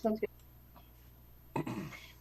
sounds good.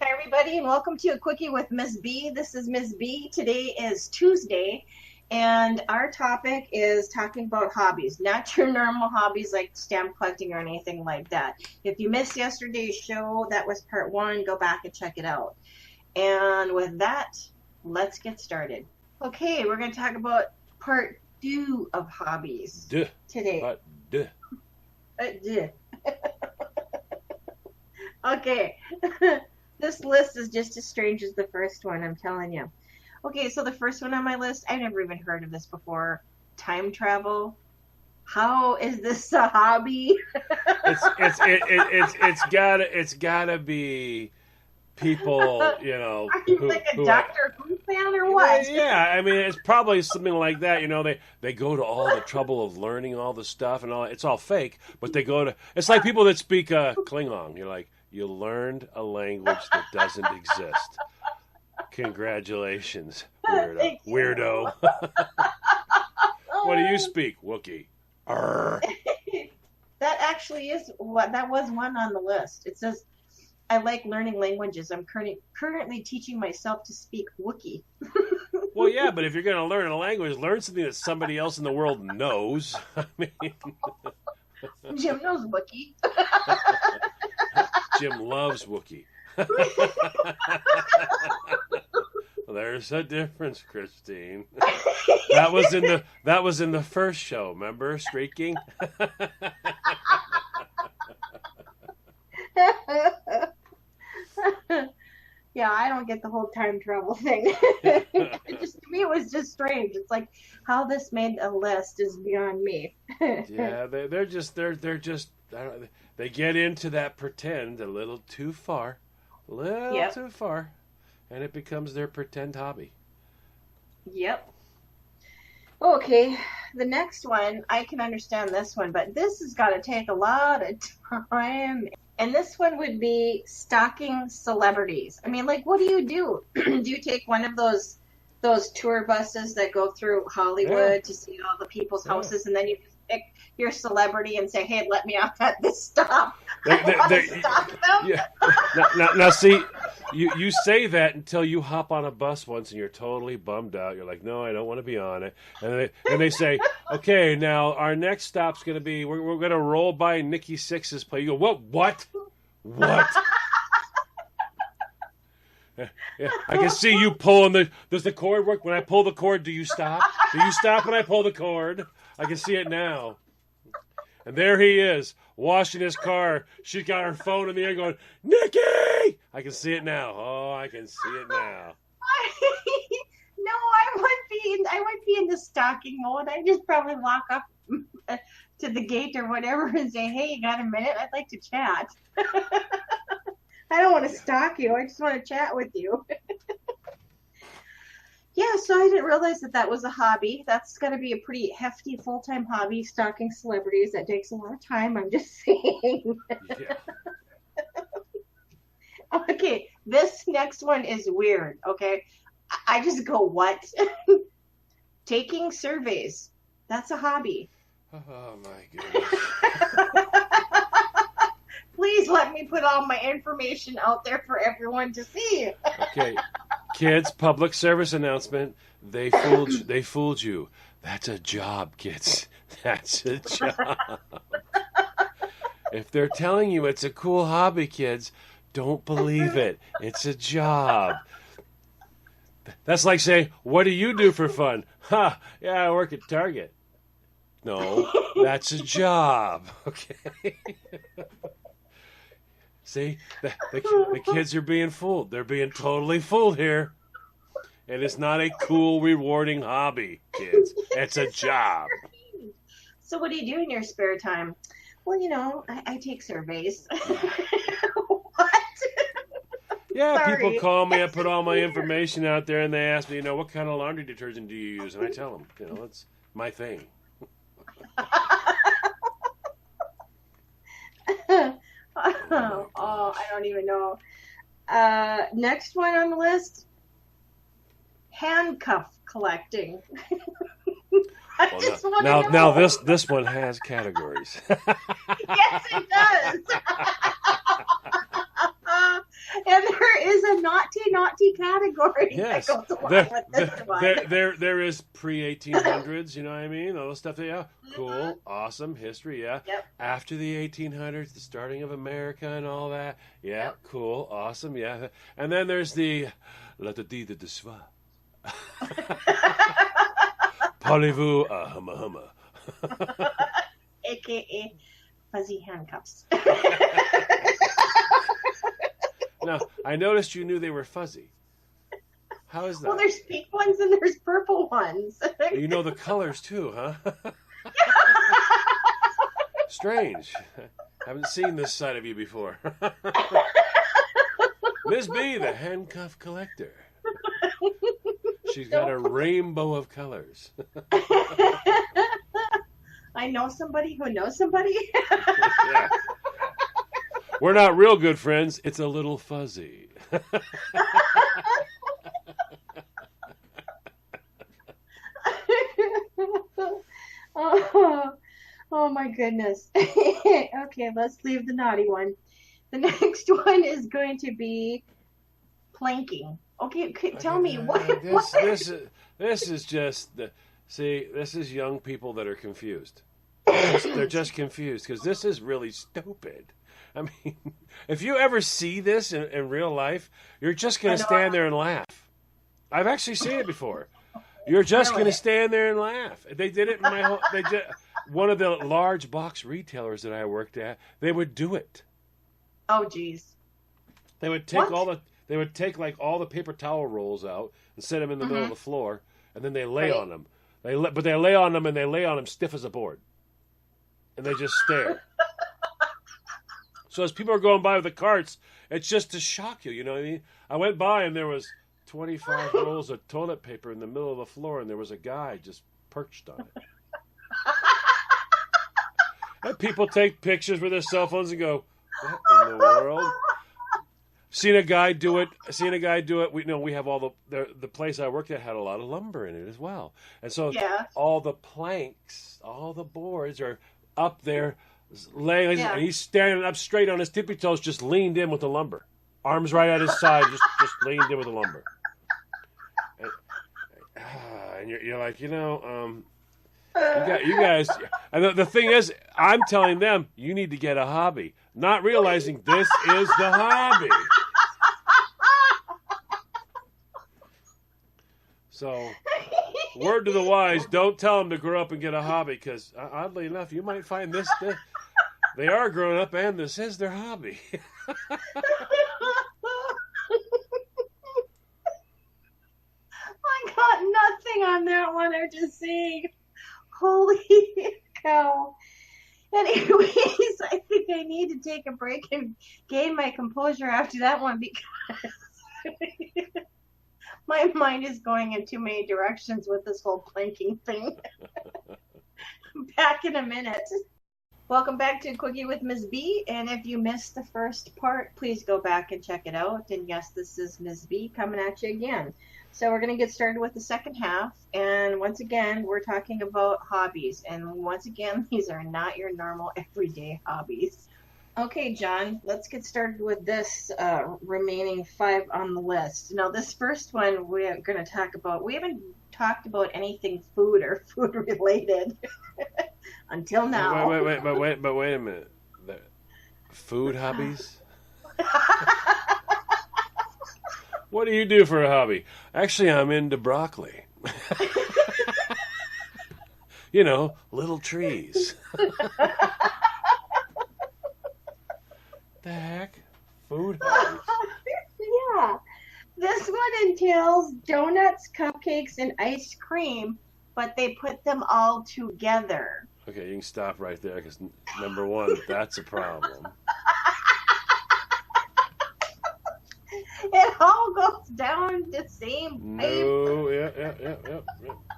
Hi, everybody, and welcome to a Quickie with Miss B. This is Miss B. Today is Tuesday, and our topic is talking about hobbies, not your normal hobbies like stamp collecting or anything like that. If you missed yesterday's show, that was part 1. Go back and check it out. And with that, let's get started. Okay, we're going to talk about part 2 of hobbies today. Okay. This list is just as strange as the first one, I'm telling you. Okay, so the first one on my list, I've never even heard of this before. Time travel. How is this a hobby? It's gotta be people, you know. Are you like a Doctor Who fan or what? Yeah, I mean, it's probably something like that. You know, they go to all the trouble of learning all the stuff and all. It's all fake, but they go to. It's like people that speak Klingon. You're like, you learned a language that doesn't exist. Congratulations, weirdo. What do you speak, Wookiee? Arr. That actually is what that was one on the list. It says, I like learning languages. I'm currently teaching myself to speak Wookiee. Well, yeah, but if you're going to learn a language, learn something that somebody else in the world knows. I mean, Jim knows Wookiee. Jim loves Wookiee. There's a difference, Christine. That was in the first show, remember? Streaking? Yeah, I don't get the whole time travel thing. To me, it was just strange. It's like how this made a list is beyond me. Yeah, they're just I don't know, they get into that pretend a little too far, too far, and it becomes their pretend hobby. Yep. Okay, the next one, I can understand this one, but this has got to take a lot of time. And this one would be stalking celebrities. I mean, like, what do you do? Do you take one of those tour buses that go through Hollywood to see all the people's houses, and then you pick your celebrity and say, hey, let me off at this stop. Stalk them? Yeah. Now, see, you say that until you hop on a bus once and you're totally bummed out. You're like, no, I don't want to be on it. And they say, okay, now our next stop's going to be, we're going to roll by Nikki Sixx's place. You go, what? Yeah, I can see you pulling does the cord work? When I pull the cord, do you stop? Do you stop when I pull the cord? I can see it now. And there he is, washing his car. She's got her phone in the air going, Nikki! I can see it now. Oh, I can see it now. No, I would be in the stalking mode. I just probably walk up to the gate or whatever and say, hey, you got a minute? I'd like to chat. I don't want to stalk you. I just want to chat with you. Yeah, so I didn't realize that was a hobby. That's got to be a pretty hefty full-time hobby, stalking celebrities. That takes a lot of time, I'm just saying. Yeah. Okay, this next one is weird, okay? I just go, what? Taking surveys. That's a hobby. Oh, my goodness. Please let me put all my information out there for everyone to see. Okay. Kids, public service announcement. They fooled you. That's a job, kids. That's a job. If they're telling you it's a cool hobby, kids, don't believe it. It's a job. That's like saying, what do you do for fun? Yeah, I work at Target. No, that's a job. Okay. See, the kids are being fooled. They're being totally fooled here. And it's not a cool, rewarding hobby, kids. It's a job. So what do you do in your spare time? Well, you know, I take surveys. What? Yeah, Sorry. People call me. I put all my information out there, and they ask me, you know, what kind of laundry detergent do you use? And I tell them, you know, it's my thing. Oh, I don't even know. Next one on the list, handcuff collecting. Now this one has categories. Yes, it does. there is a naughty category Yes, that goes along with this one. there is pre-1800s. You know what I mean? All the stuff. Yeah, cool, awesome history. Yeah. Yep. After the 1800s, the starting of America and all that. Yeah, Yep. cool, awesome. Yeah, and then there's the la de di de soi. Parlez-vous a humma humma? AKA fuzzy handcuffs. Now, I noticed you knew they were fuzzy. How is that? Well, there's pink ones and there's purple ones. You know the colors too, huh? Strange. Haven't seen this side of you before. Ms. B, the handcuff collector. She's got a rainbow of colors. I know somebody who knows somebody. Yeah. We're not real good friends. It's a little fuzzy. Oh my goodness. Okay, let's leave the naughty one. The next one is going to be planking. Okay, tell me This is just this is young people that are confused. They're just confused because this is really stupid. I mean, if you ever see this in real life, you're just going to stand there and laugh. I've actually seen it before. You're just going to stand there and laugh. They did it in my home. One of the large box retailers that I worked at, they would do it. Oh, geez. They would take They would take like all the paper towel rolls out and set them in the middle of the floor, and then they lay on them. They lay on them, and they lay on them stiff as a board, and they just stare. So as people are going by with the carts, it's just to shock you. You know what I mean? I went by and there was 25 rolls of toilet paper in the middle of the floor, and there was a guy just perched on it. And people take pictures with their cell phones and go, "What in the world?" Seen a guy do it. We have all the place I worked at had a lot of lumber in it as well, and so all the planks, all the boards are up there laying, and he's standing up straight on his tippy toes, just leaned in with the lumber, arms right at his side, just leaned in with the lumber. And you're like, you guys, and the thing is, I'm telling them, you need to get a hobby, not realizing this is the hobby. So, word to the wise, don't tell them to grow up and get a hobby, because oddly enough, you might find this they are growing up and this is their hobby. I got nothing on that one. I'm just saying, holy cow. Anyways, I think I need to take a break and gain my composure after that one, because my mind is going in too many directions with this whole planking thing. Back in a minute. Welcome back to Quickie with Ms. B. And if you missed the first part, please go back and check it out. And yes, this is Ms. B coming at you again. So we're going to get started with the second half. And once again, we're talking about hobbies. And once again, these are not your normal everyday hobbies. Okay, John, let's get started with this remaining 5 on the list. Now, this first one we're going to talk about, we haven't talked about anything food or food related until now. Wait a minute. Food hobbies? What do you do for a hobby? Actually, I'm into broccoli. Little trees. The heck? Food hobbies? Yeah. This one entails donuts, cupcakes, and ice cream, but they put them all together. Okay, you can stop right there, because number one, that's a problem. It all goes down the same pipe. No, yeah.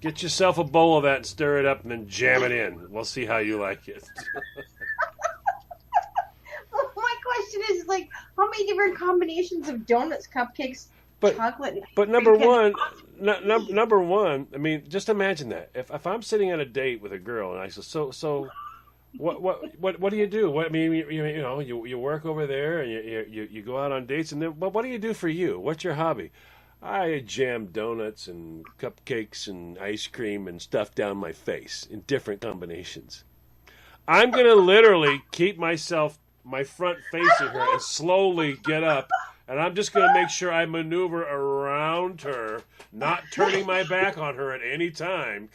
Get yourself a bowl of that and stir it up and then jam it in. We'll see how you like it. My question is, how many different combinations of donuts, cupcakes, chocolate, and but number one, I mean, just imagine that. If I'm sitting on a date with a girl and I say, so What do you do? What I mean, you work over there and you go out on dates, and then what do you do for you? What's your hobby? I jam donuts and cupcakes and ice cream and stuff down my face in different combinations. I'm gonna literally keep my front facing her and slowly get up, and I'm just gonna make sure I maneuver around her, not turning my back on her at any time,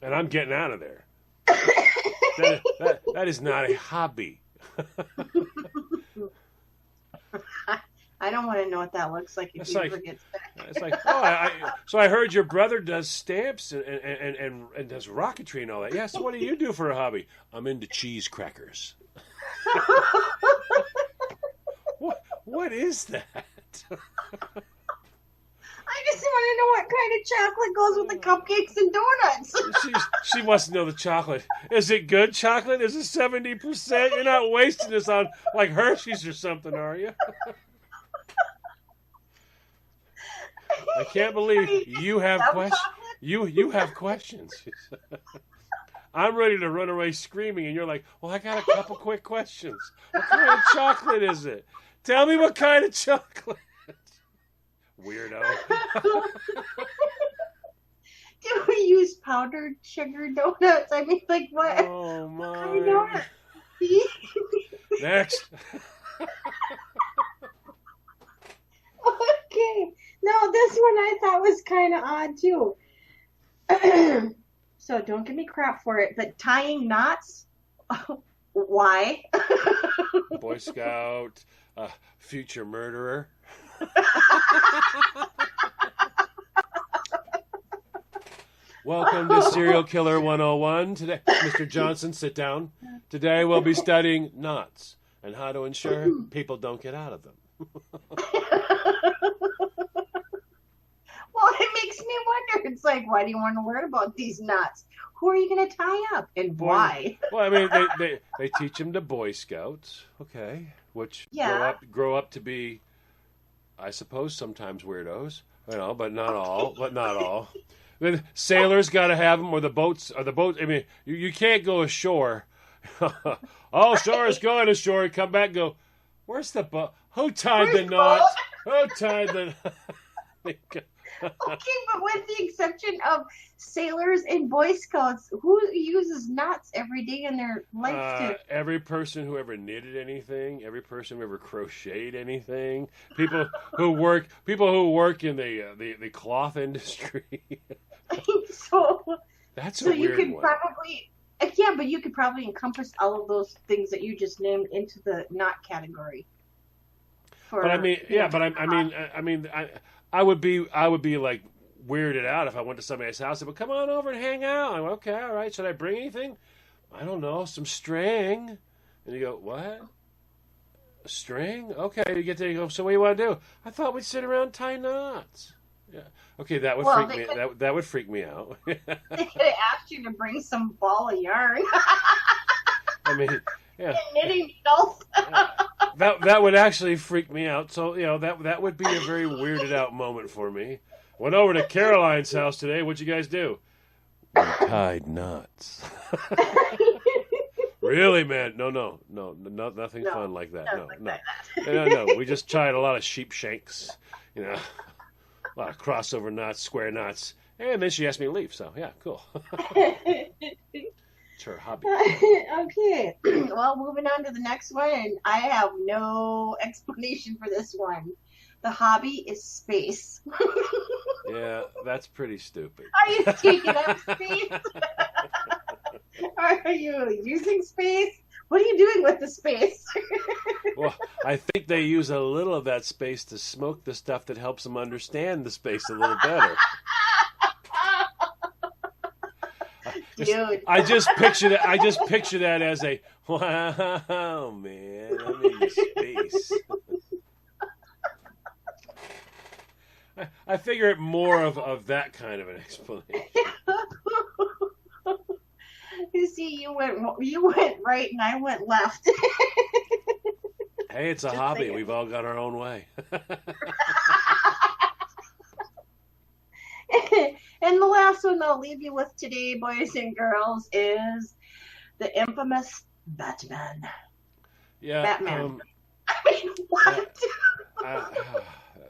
and I'm getting out of there. That is not a hobby. I don't want to know what that looks like if you ever get sick. It's like, so I heard your brother does stamps and does rocketry and all that. Yeah, so what do you do for a hobby? I'm into cheese crackers. What is that? I just want to know what kind of chocolate goes with the cupcakes and donuts. She wants to know the chocolate. Is it good chocolate? Is it 70%? You're not wasting this on like Hershey's or something, are you? I can't believe you have questions. You have questions. I'm ready to run away screaming, and you're like, well, I got a couple quick questions. What kind of chocolate is it? Tell me what kind of chocolate. Weirdo. Do we use powdered sugar donuts? I mean, like what? Oh my. What kind of donut? Next. Okay. No, this one I thought was kind of odd too. So don't give me crap for it, but tying knots, why? Boy Scout, future murderer. Welcome to Serial Killer 101. Today, Mr. Johnson, sit down. Today we'll be studying knots and how to ensure people don't get out of them. Well, it makes me wonder. It's like, why do you want to learn about these knots? Who are you going to tie up and why? Well, I mean, they teach them to Boy Scouts, okay, which grow up to be, I suppose, sometimes weirdos, but not all. Then sailors got to have them, or the boats. I mean, you can't go ashore. All shores going ashore. Come back and go, where's the boat? Who tied the knot? Who tied the Okay, but with the exception of sailors and Boy Scouts, who uses knots every day in their life? Every person who ever knitted anything, every person who ever crocheted anything, people who work in the cloth industry. That's a weird one. But you could probably encompass all of those things that you just named into the knot category. I would be like weirded out if I went to somebody's house and said, well, come on over and hang out. I'm okay, all right. Should I bring anything? I don't know, some string. And you go, what? A string? Okay, you get there, you go, so what do you want to do? I thought we'd sit around and tie knots. Yeah. Okay, that would freak me out. They could have asked you to bring some ball of yarn. I mean, yeah. Knitting needles. That would actually freak me out. So, that would be a very weirded out moment for me. Went over to Caroline's house today. What'd you guys do? We tied knots. Really, man? No, nothing fun like that. No. We just tied a lot of sheep shanks, a lot of crossover knots, square knots. And then she asked me to leave. So, yeah, cool. It's her hobby. Okay. Well, moving on to the next one, and I have no explanation for this one. The hobby is space. Yeah, that's pretty stupid. Are you taking up space? Are you using space? What are you doing with the space? Well, I think they use a little of that space to smoke the stuff that helps them understand the space a little better. Dude. I just picture that as a wow, man. I'm in space. I figure it more of that kind of an explanation. You see, you went right and I went left. Hey, it's a hobby. Saying. We've all got our own way. And the last one I'll leave you with today, boys and girls, is the infamous Batman. Yeah. Batman. I mean, what?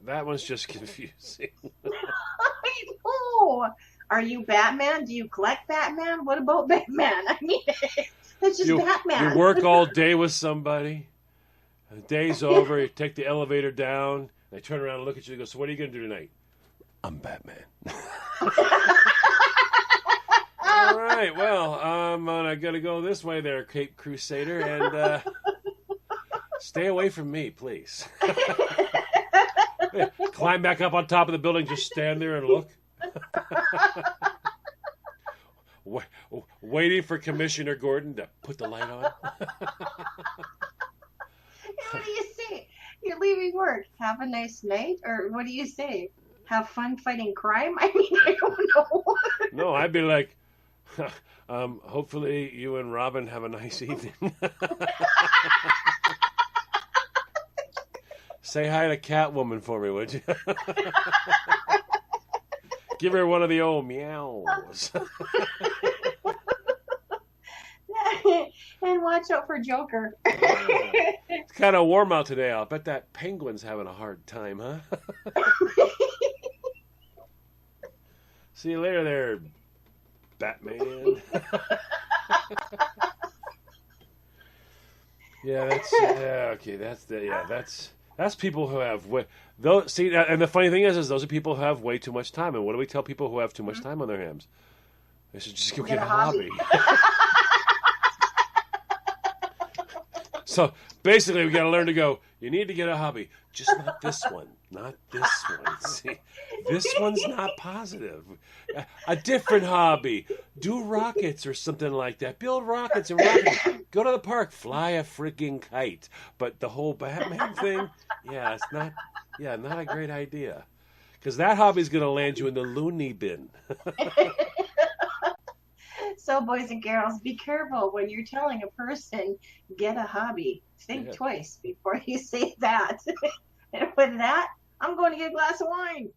That one's just confusing. I know. Are you Batman? Do you collect Batman? What about Batman? I mean, it's just Batman. You work all day with somebody. The day's over. You take the elevator down. They turn around and look at you and go, so what are you going to do tonight? I'm Batman. All right. Well, I'm going to go this way there, Cape Crusader, and stay away from me, please. Climb back up on top of the building. Just stand there and look. Waiting for Commissioner Gordon to put the light on. What do you say? You're leaving work. Have a nice night? Or what do you say? Have fun fighting crime? I mean, I don't know. No, I'd be like, hopefully you and Robin have a nice evening. Say hi to Catwoman for me, would you? Give her one of the old meows. And watch out for Joker. It's kind of warm out today. I'll bet that penguin's having a hard time, huh? See you later there, Batman. That's people who have those. See, and the funny thing is those are people who have way too much time. And what do we tell people who have too much time on their hands? They should just go get a hobby. So basically, we got to learn to go. You need to get a hobby, just not this one, not this one. See, this one's not positive. A different hobby, do rockets or something like that. Build rockets and rockets. Go to the park, fly a freaking kite. But the whole Batman thing, it's not a great idea, because that hobby's going to land you in the loony bin. So, boys and girls, be careful when you're telling a person, get a hobby. Think twice before you say that. And with that, I'm going to get a glass of wine.